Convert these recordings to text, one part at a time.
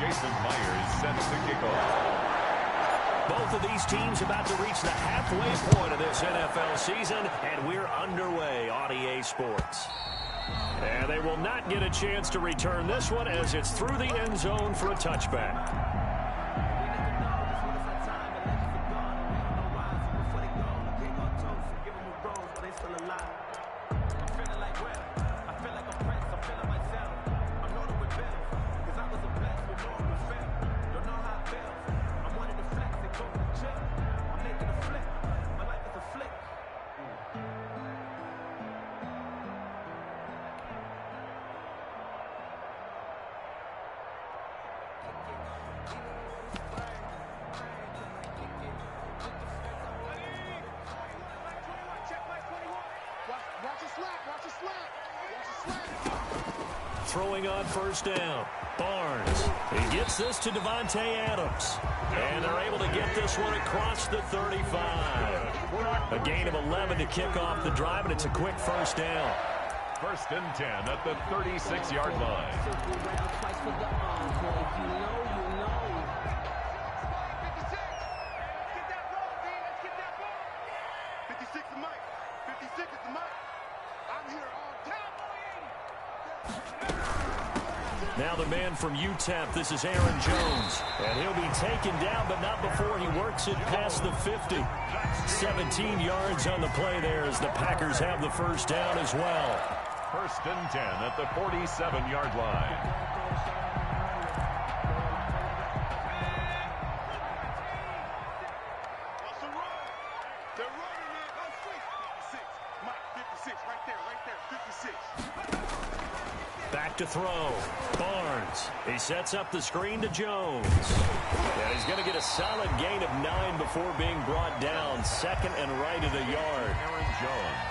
Jason Myers sets the kickoff. Both of these teams about to reach the halfway point of this NFL season, and we're underway on EA Sports. And they will not get a chance to return this one as it's through the end zone for a touchback. Throwing on first down. Barnes. He gets this to Davante Adams. And they're able to get this one across the 35. A gain of 11 to kick off the drive, and it's a quick first down. First and 10 at the 36-yard line. Now the man from UTEP, this is Aaron Jones. And he'll be taken down, but not before he works it past the 50. 17 yards on the play there as the Packers have the first down as well. First and 10 at the 47-yard line. Back to throw. Barnes. He sets up the screen to Jones. And he's going to get a solid gain of 9 before being brought down. Second and right of the yard.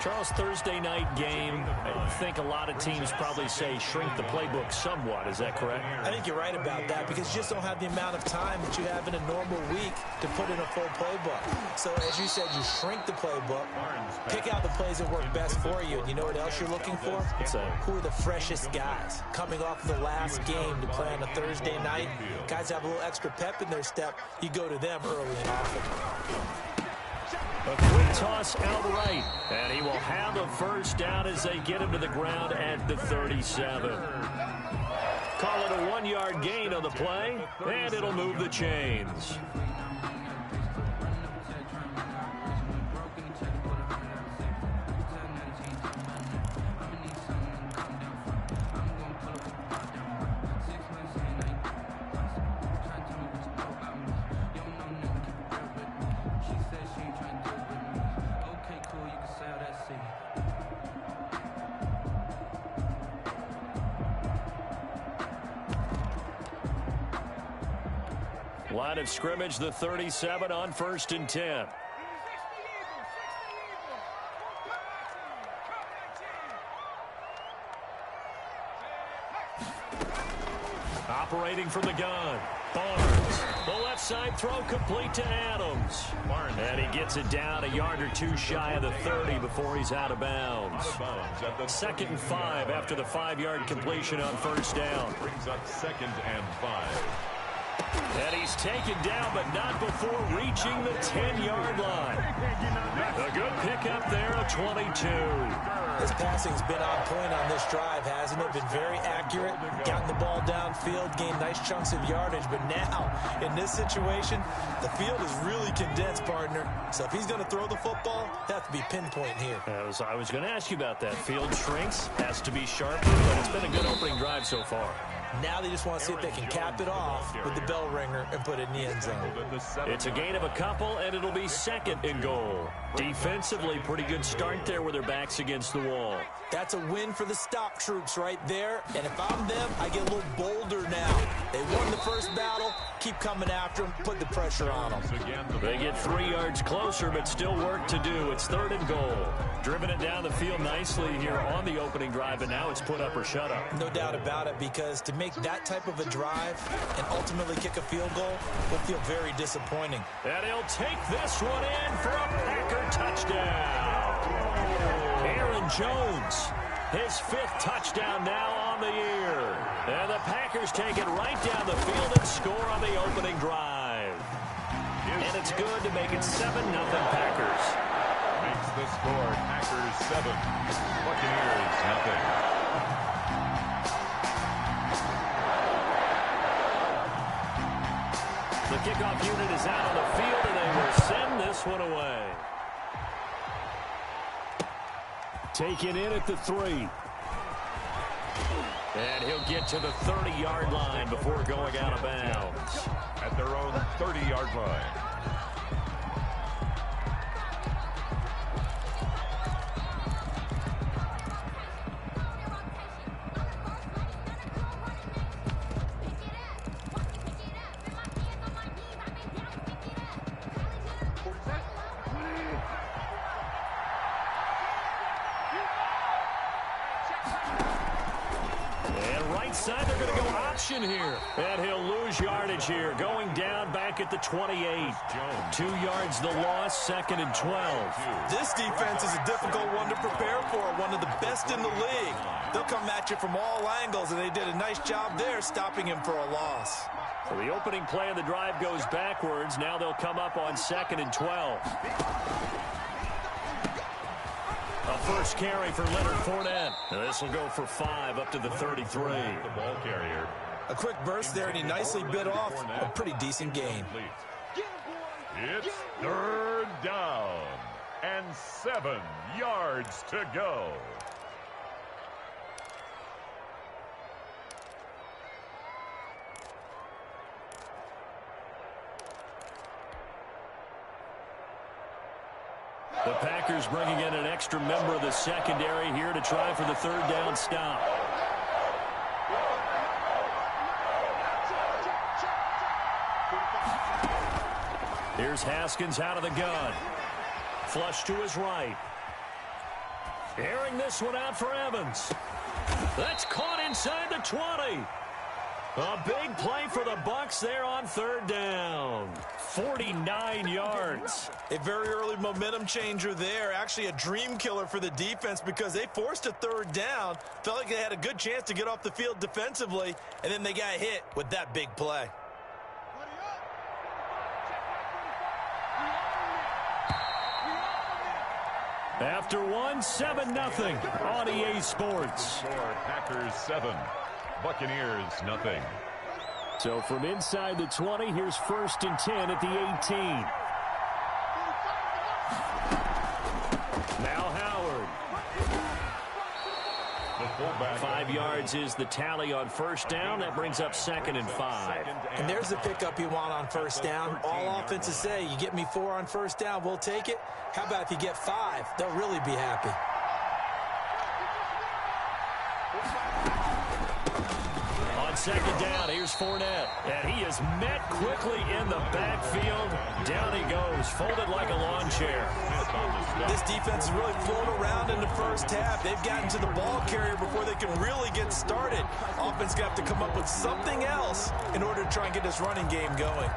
Charles, Thursday night game, I think a lot of teams probably say shrink the playbook somewhat. Is that correct? I think you're right about that because you just don't have the amount of time that you have in a normal week to put in a full playbook. So as you said, you shrink the playbook, pick out the plays that work best for you. And you know what else you're looking for? Who are the freshest guys coming off of the last game to play on a Thursday night? Guys have a little extra pep in their step. You go to them early and often. A quick toss out right, and he will have a first down as they get him to the ground at the 37. Call it a 1-yard gain on the play, and it'll move the chains. Line of scrimmage, the 37 on first and 10. Operating from the gun. Barnes. The left side throw complete to Adams. And he gets it down a yard or two shy of the 30 before he's out of bounds. Second and 5 after the 5-yard completion on first down. Brings up second and 5. And he's taken down, but not before reaching the 10-yard line. A good pickup there of 22. His passing's been on point on this drive, hasn't it? Been very accurate, gotten the ball downfield, gained nice chunks of yardage. But now, in this situation, the field is really condensed, partner. So if he's going to throw the football, it has to be pinpoint here. I was going to ask you about that. Field shrinks, has to be sharper, but it's been a good opening drive so far. Now they just want to see if they can cap it off with the bell ringer and put it in the end zone. It's a gain of a couple, and it'll be second and goal. Defensively, pretty good start there with their backs against the wall. That's a win for the stop troops right there. And if I'm them, I get a little bolder now. They won the first battle. Keep coming after them. Put the pressure on them. They get 3 yards closer, but still work to do. It's third and goal. Driven it down the field nicely here on the opening drive, and now it's put up or shut up. No doubt about it, because to make that type of a drive and ultimately kick a field goal will feel very disappointing. And he'll take this one in for a Packer touchdown. Aaron Jones, his 5th touchdown now on the year. And the Packers take it right down the field and score on the opening drive. And it's good to make it 7-0 Packers. Makes the score Packers 7, Buccaneers nothing. The kickoff unit is out on the field, and they will send this one away. Taken in at the 3. And he'll get to the 30-yard line before going out of bounds. At their own 30-yard line. Side, they're going to go option here. And he'll lose yardage here. Going down back at the 28. 2 yards the loss, 2nd and 12. This defense is a difficult one to prepare for. One of the best in the league. They'll come at you from all angles, and they did a nice job there stopping him for a loss. So the opening play of the drive goes backwards. Now they'll come up on 2nd and 12. A first carry for Leonard Fournette. This will go for 5 up to the 33. The ball carrier. A quick burst there, and he nicely bit off a pretty decent gain. It's 3rd down and 7 yards to go. The Packers bringing in an extra member of the secondary here to try for the 3rd down stop. Here's Haskins out of the gun. Flush to his right. Airing this one out for Evans. That's caught inside the 20. A big play for the Bucs there on 3rd down. 49 yards. A very early momentum changer there. Actually a dream killer for the defense because they forced a 3rd down. Felt like they had a good chance to get off the field defensively, and then they got hit with that big play. After one, 7-0 on EA Sports. Packers 7, Buccaneers nothing. So from inside the 20, here's 1st and 10 at the 18. Now Howard. 5 yards is the tally on 1st down. That brings up 2nd and 5. And there's the pickup you want on 1st down. All offenses say, you get me 4 on 1st down, we'll take it. How about if you get 5? They'll really be happy. On 2nd down, here's Fournette. And he is met quickly in the backfield. Down he goes, folded like a lawn chair. This defense has really flown around in the 1st half. They've gotten to the ball carrier before they can really get started. Offense got to come up with something else in order to try and get this running game going.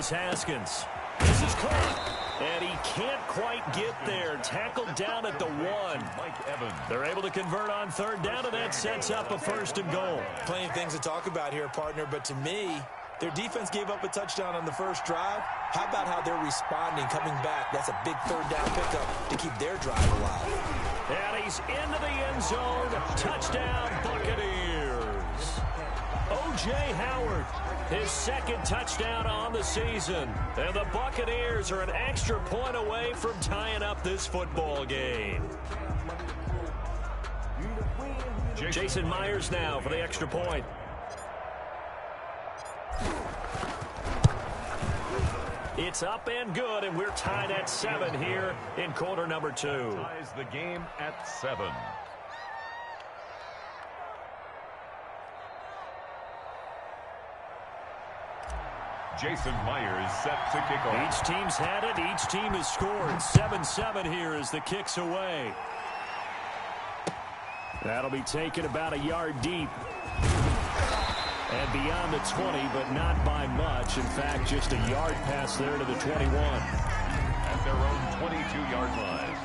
Haskins. This is caught. And he can't quite get there. Tackled down at the 1. They're able to convert on 3rd down, and that sets up a 1st and goal. Plenty of things to talk about here, partner, but to me, their defense gave up a touchdown on the 1st drive. How about how they're responding, coming back? That's a big 3rd down pickup to keep their drive alive. And he's into the end zone. Touchdown, Buccaneers. O.J. Howard, his 2nd touchdown on the season. And the Buccaneers are an extra point away from tying up this football game. Jason Myers now for the extra point. It's up and good, and we're tied at 7 here in quarter number 2. Ties the game at 7. Jason Myers set to kick off. Each team's had it. Each team has scored. 7-7 here as the kick's away. That'll be taken about a yard deep. And beyond the 20, but not by much. In fact, just a yard pass there to the 21. At their own 22-yard line.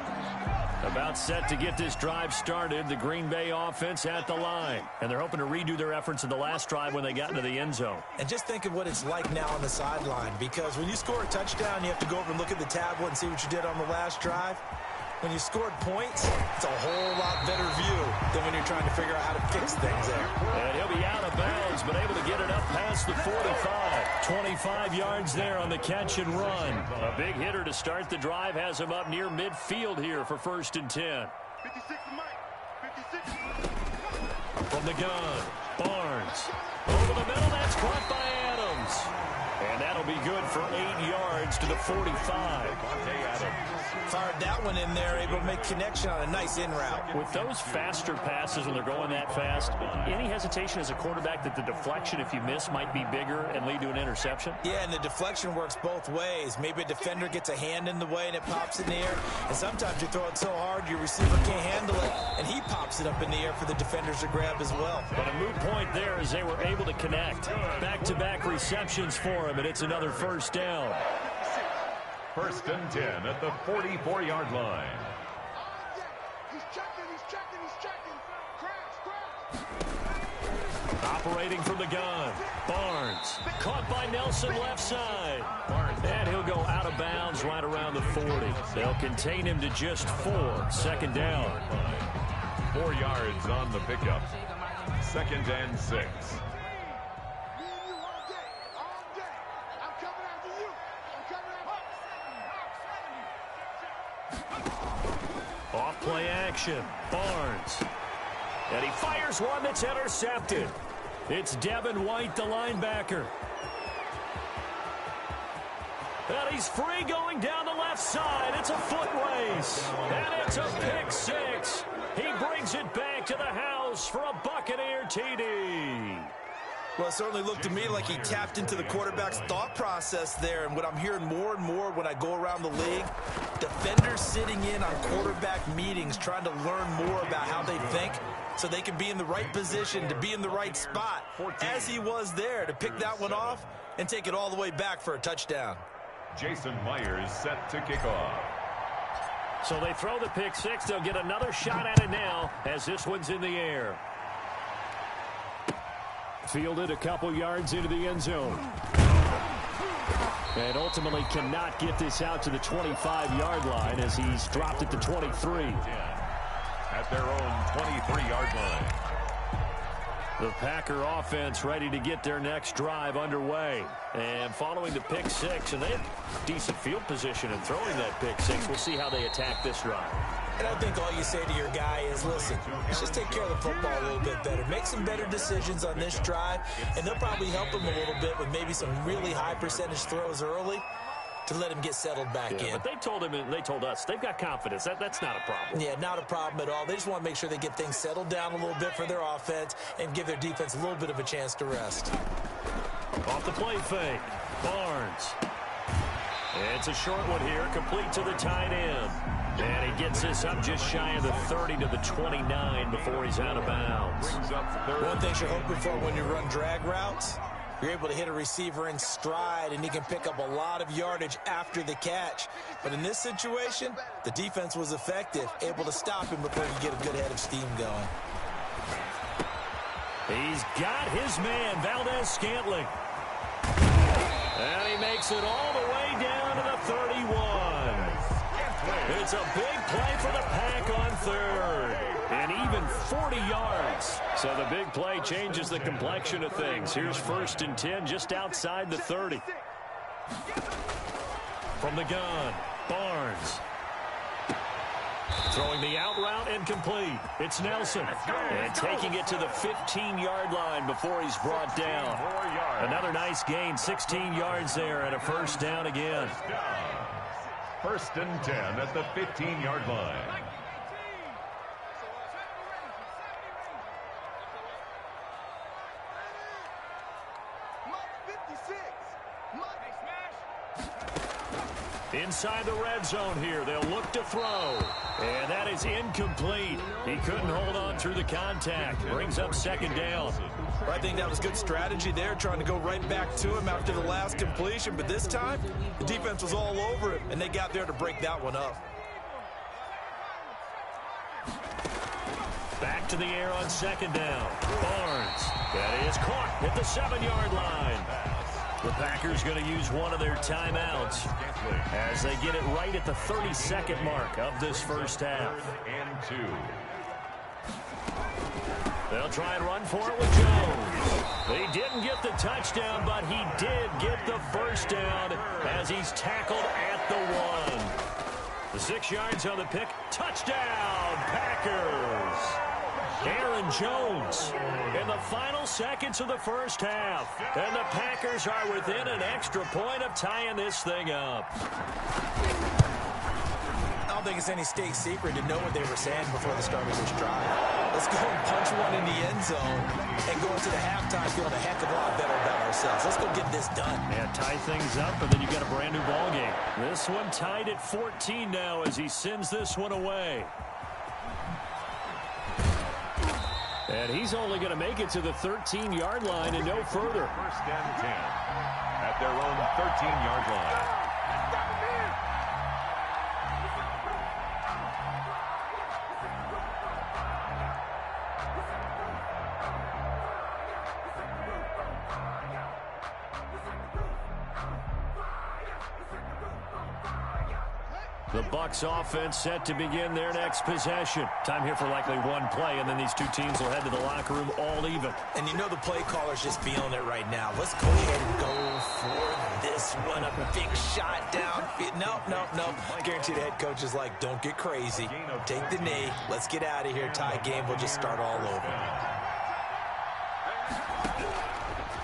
About set to get this drive started. The Green Bay offense at the line. And they're hoping to redo their efforts in the last drive when they got into the end zone. And just think of what it's like now on the sideline. Because when you score a touchdown, you have to go over and look at the tablet and see what you did on the last drive. When you scored points, it's a whole lot better view than when you're trying to figure out how to fix things there. And he'll be out of bounds, but able to get it up past the 45. 25 yards there on the catch and run. A big hitter to start the drive has him up near midfield here for 1st and 10. 56 Mike. 56. From the gun, Barnes. Over the middle, that's caught by Adams. And that'll be good for 8 yards to the 45. Fired that one in there, able to make connection on a nice in route. With those faster passes when they're going that fast, any hesitation as a quarterback that the deflection, if you miss, might be bigger and lead to an interception? Yeah, and the deflection works both ways. Maybe a defender gets a hand in the way and it pops in the air. And sometimes you throw it so hard your receiver can't handle it, and he pops it up in the air for the defenders to grab as well. But a moot point there as they were able to connect. Back-to-back receptions for him, and it's another 1st down. 1st and 10 at the 44-yard line. He's checking. Crash. Operating from the gun, Barnes. Caught by Nelson left side. And he'll go out of bounds right around the 40. They'll contain him to just 4. 2nd down. 4 yards on the pickup. 2nd and 6. Off play action, Barnes. And he fires one that's intercepted. It's Devin White, the linebacker. And he's free going down the left side. It's a foot race. And it's a pick 6. He brings it back to the house for a Buccaneer TD. Well, it certainly looked to me like he tapped into the quarterback's thought process there. And what I'm hearing more and more when I go around the league, defenders sitting in on quarterback meetings trying to learn more about how they think so they can be in the right position to be in the right spot, as he was there to pick that one off and take it all the way back for a touchdown. Jason Myers set to kick off. So they throw the pick 6. They'll get another shot at it now as this one's in the air. Fielded a couple yards into the end zone. And ultimately cannot get this out to the 25-yard line as he's dropped it to 23. At their own 23-yard line. The Packer offense ready to get their next drive underway. And following the pick 6, and they have decent field position in throwing that pick 6. We'll see how they attack this drive. And I think all you say to your guy is, listen, let's just take care of the football a little bit better. Make some better decisions on this drive, and they'll probably help him a little bit with maybe some really high percentage throws early to let him get settled back in. But they told him, and they told us, they've got confidence. That's not a problem. Yeah, not a problem at all. They just want to make sure they get things settled down a little bit for their offense and give their defense a little bit of a chance to rest. Off the play fake, Barnes. It's a short one here, complete to the tight end. And he gets this up just shy of the 30 to the 29 before he's out of bounds. One thing you're hoping for when you run drag routes, you're able to hit a receiver in stride, and he can pick up a lot of yardage after the catch. But in this situation, the defense was effective, able to stop him before you get a good head of steam going. He's got his man, Valdez-Scantling. And he makes it all the way down to the 31. It's a big play for the Pack on 3rd. And even 40 yards. So the big play changes the complexion of things. Here's 1st and 10 just outside the 30. From the gun, Barnes. Throwing the out route and complete. It's Nelson. And taking it to the 15-yard line before he's brought down. Another nice gain, 16 yards there, and a 1st down again. 1st and 10 at the 15-yard line. Mike 56. Mike Inside the red zone here. They'll look to throw. And that is incomplete. He couldn't hold on through the contact. Brings up second down. I think that was good strategy there, trying to go right back to him after the last completion. But this time, the defense was all over him, and they got there to break that one up. Back to the air on second down. Barnes. That is caught at the 7-yard line. The Packers going to use one of their timeouts as they get it right at the 32nd mark of this first half. And 2. They'll try and run for it with Jones. They didn't get the touchdown, but he did get the first down as he's tackled at the 1. The 6 yards on the pick. Touchdown, Packers. Aaron Jones in the final seconds of the first half. And the Packers are within an extra point of tying this thing up. I don't think it's any state secret to know what they were saying before the start of this drive. Let's go and punch one in the end zone and go into the halftime feeling a heck of a lot better about ourselves. Let's go get this done. Yeah, tie things up, and then you got a brand new ball game. This one tied at 14 now as he sends this one away. And he's only going to make it to the 13-yard line and no further. First and 10 at their own 13-yard line. The Bucs offense set to begin their next possession. Time here for likely one play, and then these two teams will head to the locker room all even. And you know the play caller's just feeling it right now. Let's go ahead and go for this one. A big shot down. No. Guarantee the head coach is like, don't get crazy. Take the knee. Let's get out of here. Tie game. We'll just start all over.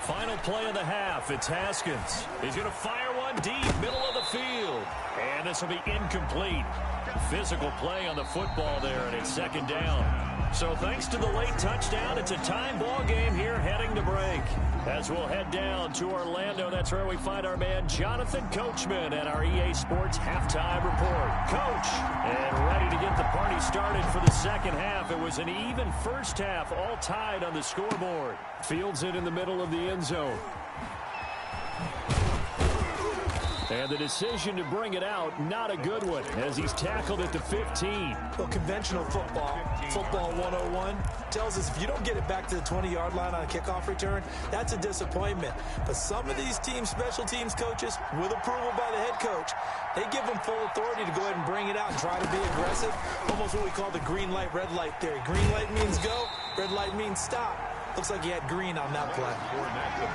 Final play of the half. It's Haskins. He's going to fire one deep, middle of the field. And this will be incomplete. Physical play on the football there, and it's second down. So thanks to the late touchdown, it's a time ball game here heading to break. As we'll head down to Orlando, that's where we find our man Jonathan Coachman at our EA Sports Halftime Report. Coach, and ready to get the party started for the second half. It was an even first half, all tied on the scoreboard. Fields it in the middle of the end zone. And the decision to bring it out, not a good one, as he's tackled at the 15. Well, conventional football 101, tells us if you don't get it back to the 20-yard line on a kickoff return, that's a disappointment. But some of these teams, special teams coaches, with approval by the head coach, they give them full authority to go ahead and bring it out and try to be aggressive. Almost what we call the green light, red light theory. Green light means go, red light means stop. Looks like he had green on that play.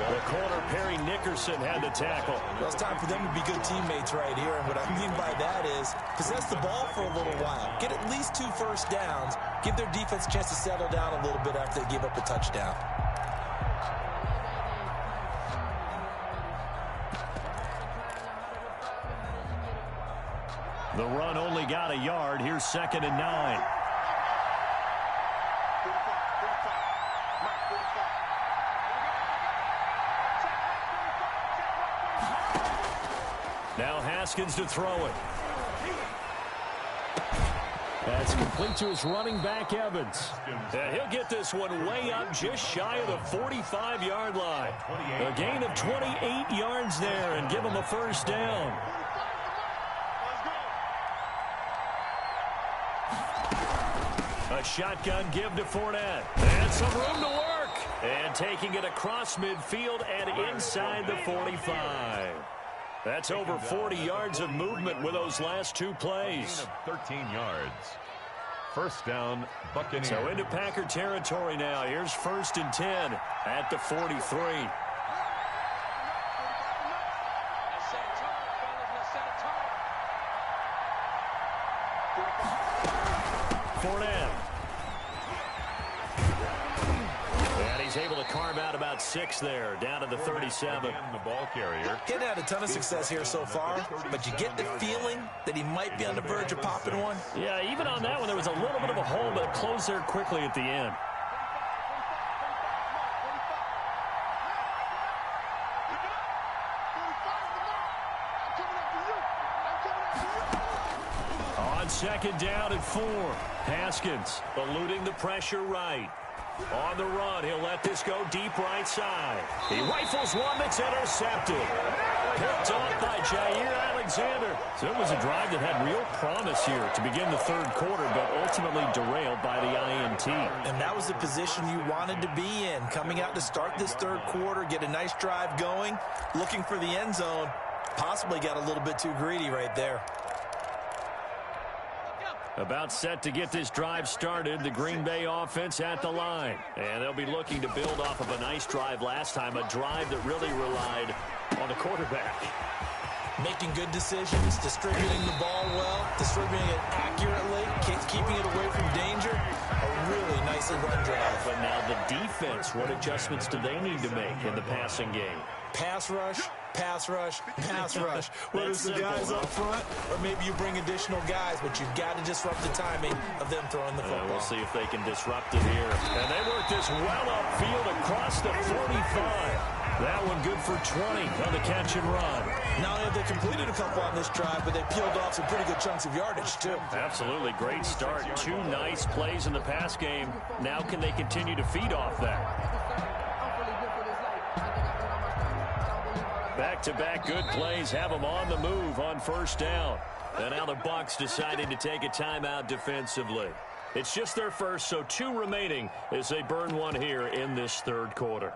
The corner, Perry Nickerson, had the tackle. Well, it's time for them to be good teammates right here. And what I mean by that is possess the ball for a little while. Get at least 2 first downs. Give their defense a chance to settle down a little bit after they give up a touchdown. The run only got a yard. Here's 2nd and 9. Now Haskins to throw it. That's complete to his running back, Evans. And he'll get this one way up just shy of the 45-yard line. A gain of 28 yards there and give him a first down. A shotgun give to Fournette. And some room to work. And taking it across midfield and inside the 45. That's over 40 yards of movement with those last 2 plays. 13 yards. First down, Buccaneers. So into Packer territory now. Here's 1st and 10 at the 43. Fournette. And he's able to carve out about 6 there, down to the 37. The ball carrier. Getting had a ton of success here so far, but you get the feeling that he might be on the verge of popping one. Yeah, even on that one, there was a little bit of a hole, but it closed there quickly at the end. on second down and 4. Haskins eluding the pressure right. On the run, he'll let this go deep right side. He rifles one that's intercepted. Picked off by Jair Alexander. So it was a drive that had real promise here to begin the third quarter, but ultimately derailed by the INT. And that was the position you wanted to be in. Coming out to start this third quarter, get a nice drive going, looking for the end zone. Possibly got a little bit too greedy right there. About set to get this drive started, the Green Bay offense at the line. And they'll be looking to build off of a nice drive last time, a drive that really relied on the quarterback. Making good decisions, distributing the ball well, distributing it accurately, keeping it away from danger. A really nicely run drive. But now the defense, what adjustments do they need to make in the passing game? Pass rush, pass rush, pass rush. Whether it's the guys up front or maybe you bring additional guys, but you've got to disrupt the timing of them throwing the football. We'll see if they can disrupt it here. And they work this well upfield across the 45. That one good for 20 on the catch and run. Not only have they completed a couple on this drive, but they peeled off some pretty good chunks of yardage, too. Absolutely. Great start. 2 nice plays in the pass game. Now can they continue to feed off that? Back-to-back good plays have them on the move on first down. And now the Bucs deciding to take a timeout defensively. It's just their first, so 2 remaining as they burn one here in this third quarter.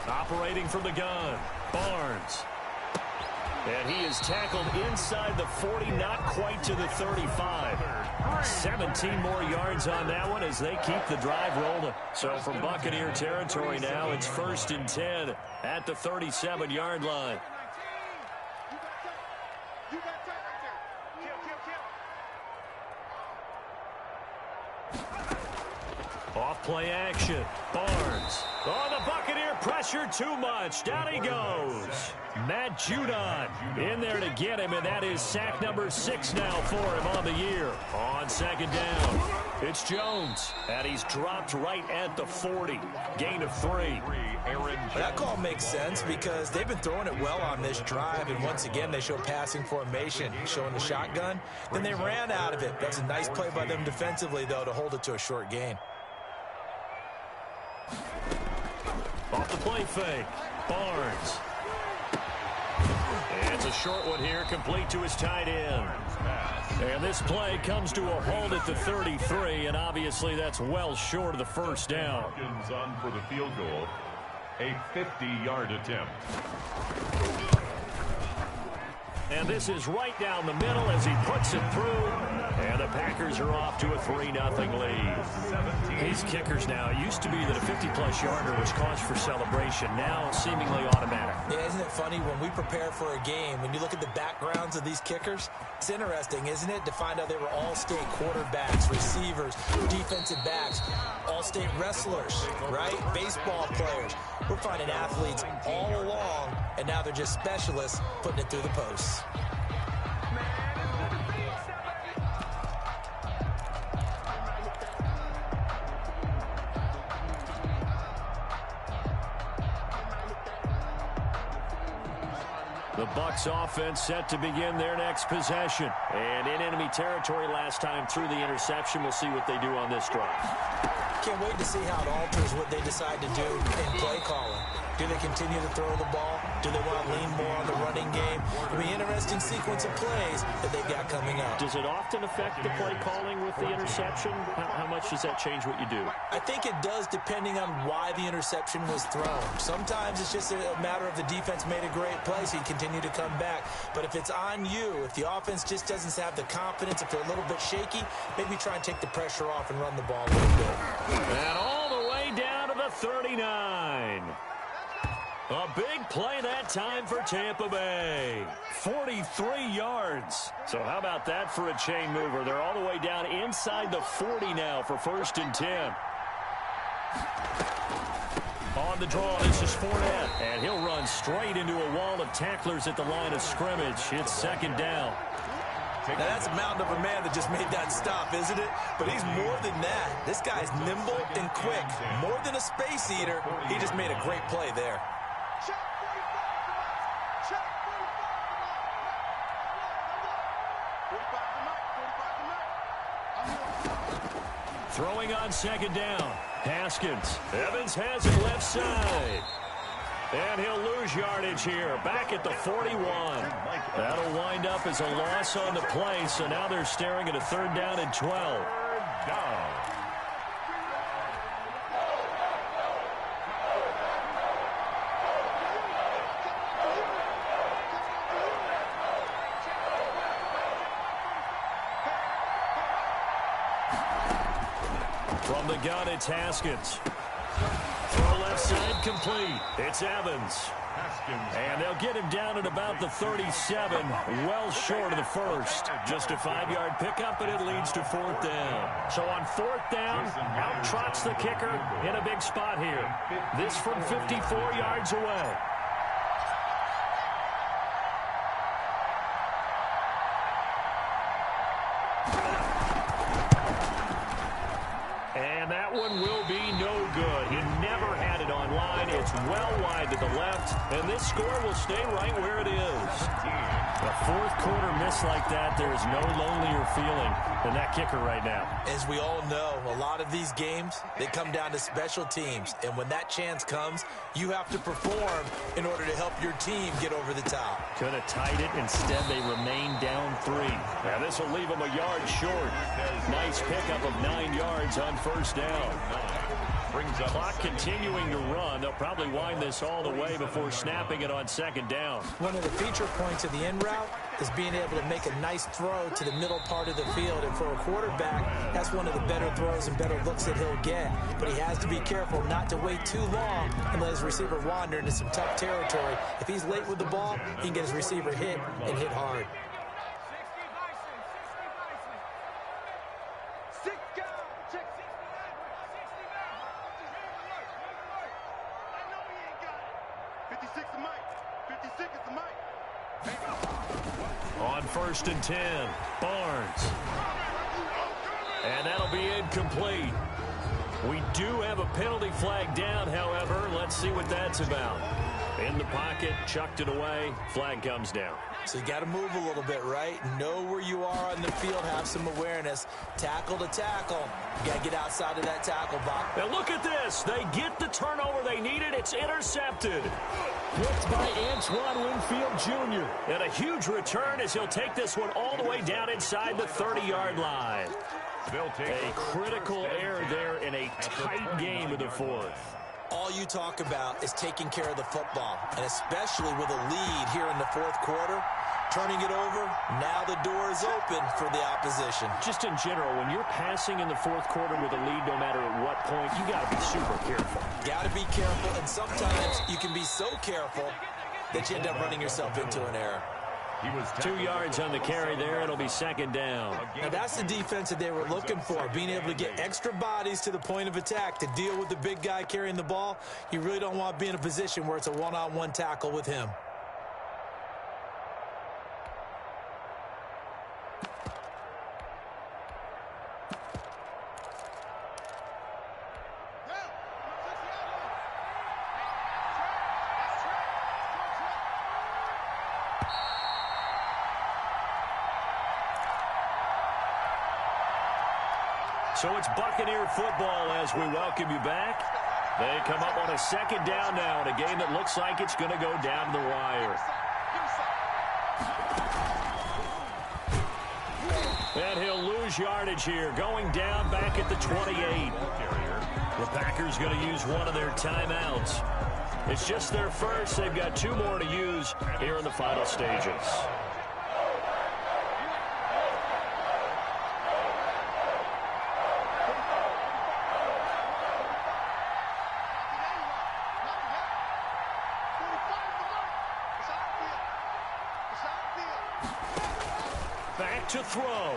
Operating from the gun, Barnes. And he is tackled inside the 40, not quite to the 35. 17 more yards on that one as they keep the drive rolling. So from Buccaneer territory now, it's 1st and 10 at the 37-yard line. Off play action. Barnes. Oh, the Buccaneer pressure too much. Down he goes. Matt Judon in there to get him, and that is sack number 6 now for him on the year. On second down, it's Jones, and he's dropped right at the 40. Gain of 3. That call makes sense because they've been throwing it well on this drive, and once again they show passing formation, showing the shotgun. Then they ran out of it. That's a nice play by them defensively, though, to hold it to a short gain. Off the play fake, Barnes. And it's a short one here, complete to his tight end. And this play comes to a halt at the 33, and obviously that's well short of the first down. On for the field goal, a 50-yard attempt. And this is right down the middle as he puts it through. And the Packers are off to a 3-0 lead. These kickers now, it used to be that a 50-plus yarder was cause for celebration. Now seemingly automatic. Yeah, isn't it funny when we prepare for a game, when you look at the backgrounds of these kickers, it's interesting, isn't it, to find out they were all-state quarterbacks, receivers, defensive backs, all-state wrestlers, right? Baseball players. We're finding athletes all along, and now they're just specialists putting it through the posts. The Bucs offense set to begin their next possession. And in enemy territory last time through the interception. We'll see what they do on this drive. Can't wait to see how it alters what they decide to do in play calling. Do they continue to throw the ball? Do they want to lean more on the running game? It'll be an interesting sequence of plays that they've got coming up. Does it often affect the play calling with the interception? How much does that change what you do? I think it does depending on why the interception was thrown. Sometimes it's just a matter of the defense made a great play, so you continue to come back. But if it's on you, if the offense just doesn't have the confidence, if they're a little bit shaky, maybe try and take the pressure off and run the ball a little bit. And all the way down to the 39. A big play that time for Tampa Bay. 43 yards. So how about that for a chain mover? They're all the way down inside the 40 now for 1st and 10. On the draw, this is Fournette. And he'll run straight into a wall of tacklers at the line of scrimmage. It's 2nd down. Now, that's a mountain of a man that just made that stop, isn't it? But he's more than that. This guy's nimble and quick. More than a space eater, he just made a great play there. Throwing on second down. Haskins. Evans has it left side. And he'll lose yardage here. Back at the 41. That'll wind up as a loss on the play. So now they're staring at a 3rd down and 12. Third down. From the gun, it's Haskins. Throw left side complete. It's Evans. And they'll get him down at about the 37, well short of the first. Just a 5-yard pickup, and it leads to 4th down. So on 4th down, out trots the kicker in a big spot here. This from 54 yards away. And that one will be no good. He never had it on line. It's well wide to the left, and this score will stay right where it is. A 4th quarter miss like that, there is no lonelier feeling than that kicker right now. As we all know, a lot of these games, they come down to special teams. And when that chance comes, you have to perform in order to help your team get over the top. Could have tied it. Instead, they remain down 3. Now, this will leave them a yard short. Nice pickup of 9 yards on 1st down. Brings up clock continuing to run. They'll probably wind this all the way before snapping it on 2nd down. One of the feature points of the end route is being able to make a nice throw to the middle part of the field. And for a quarterback, that's one of the better throws and better looks that he'll get. But he has to be careful not to wait too long and let his receiver wander into some tough territory. If he's late with the ball, he can get his receiver hit and hit hard. On 1st and 10, Barnes. And that'll be incomplete. We do have a penalty flag down, however. Let's see what that's about. In the pocket, chucked it away, flag comes down. So you got to move a little bit, right? Know where you are on the field, have some awareness. Tackle to tackle. You got to get outside of that tackle box. Now look at this. They get the turnover they needed. It's intercepted. Picked by Antoine Winfield Jr. And a huge return as he'll take this one all the way down inside the 30-yard line. A critical error there in a tight game of the 4th. All you talk about is taking care of the football, and especially with a lead here in the 4th quarter, turning it over, now the door is open for the opposition. Just in general, when you're passing in the 4th quarter with a lead, no matter at what point, you got to be super careful. Got to be careful, and sometimes you can be so careful that you end up running yourself into an error. He was 2 yards on the carry there. It'll be 2nd down. Now, that's the defense that they were looking for, being able to get extra bodies to the point of attack to deal with the big guy carrying the ball. You really don't want to be in a position where it's a one-on-one tackle with him. So it's Buccaneer football as we welcome you back. They come up on a 2nd down now in a game that looks like it's going to go down to the wire. And he'll lose yardage here, going down back at the 28. The Packers going to use one of their timeouts. It's just their first. They've got 2 more to use here in the final stages. Back to throw.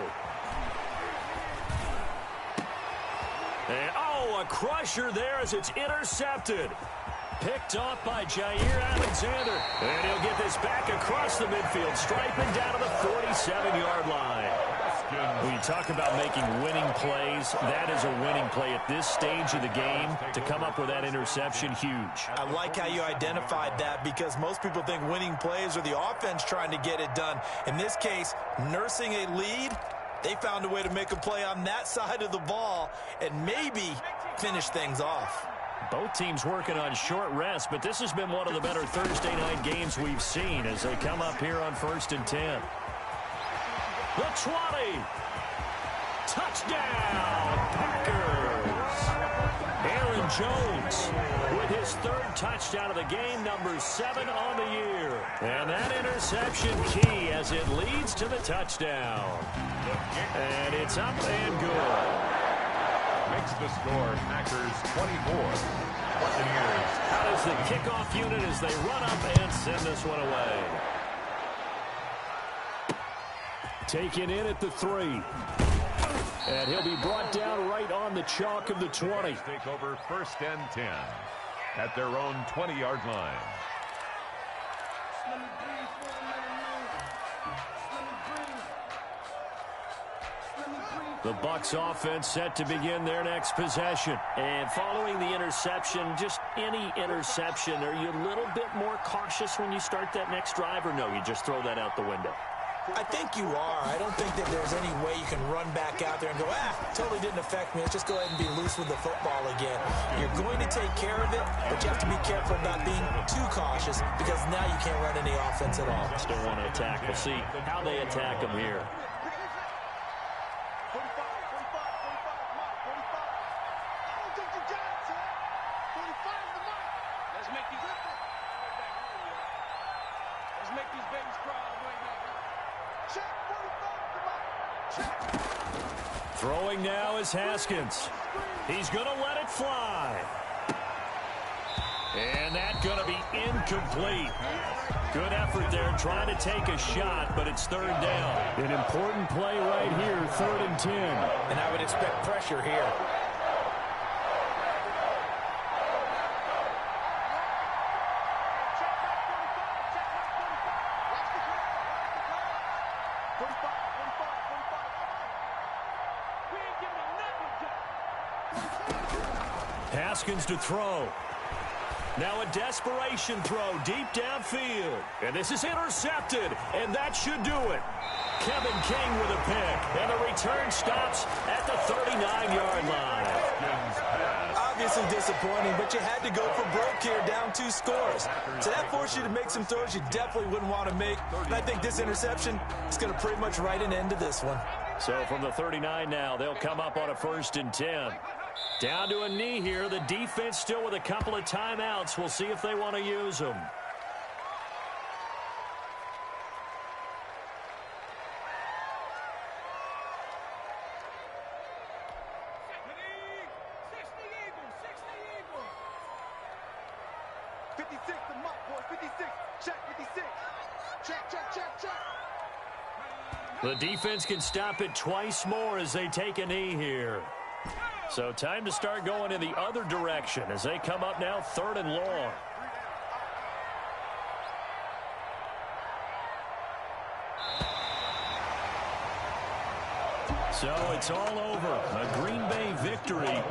And, oh, a crusher there as it's intercepted. Picked off by Jair Alexander. And he'll get this back across the midfield stripe and down to the 47-yard line. When you talk about making winning plays, that is a winning play at this stage of the game. To come up with that interception, huge. I like how you identified that because most people think winning plays are the offense trying to get it done. In this case, nursing a lead, they found a way to make a play on that side of the ball and maybe finish things off. Both teams working on short rest, but this has been one of the better Thursday night games we've seen as they come up here on 1st and 10. The 20. Touchdown, Packers. Aaron Jones with his 3rd touchdown of the game, number 7 on the year. And that interception key as it leads to the touchdown. And it's up and good. Makes the score Packers 24. Buccaneers. How does the kickoff unit as they run up and send this one away? Taken in at the 3. And he'll be brought down right on the chalk of the 20. Take over 1st and 10 at their own 20-yard line. The Bucs offense set to begin their next possession. And following the interception, just any interception, are you a little bit more cautious when you start that next drive, or no, you just throw that out the window? I think you are. I don't think that there's any way you can run back out there and go, totally didn't affect me. Let's just go ahead and be loose with the football again. You're going to take care of it, but you have to be careful about being too cautious because now you can't run any offense at all. Still want to attack. We'll see how they attack them here. Throwing now is Haskins. He's going to let it fly. And that's going to be incomplete. Good effort there trying to take a shot, but it's 3rd down. An important play right here, 3rd and 10. And I would expect pressure here. Haskins to throw. Now a desperation throw deep downfield. And this is intercepted, and that should do it. Kevin King with a pick, and the return stops at the 39-yard line. Obviously disappointing, but you had to go for broke here, down 2 scores. So that forced you to make some throws you definitely wouldn't want to make. And I think this interception is going to pretty much write an end to this one. So from the 39 now, they'll come up on a 1st and 10. Down to a knee here. The defense still with a couple of timeouts. We'll see if they want to use them. The defense can stop it twice more as they take a knee here. So time to start going in the other direction as they come up now 3rd and long. So it's all over. A Green Bay victory.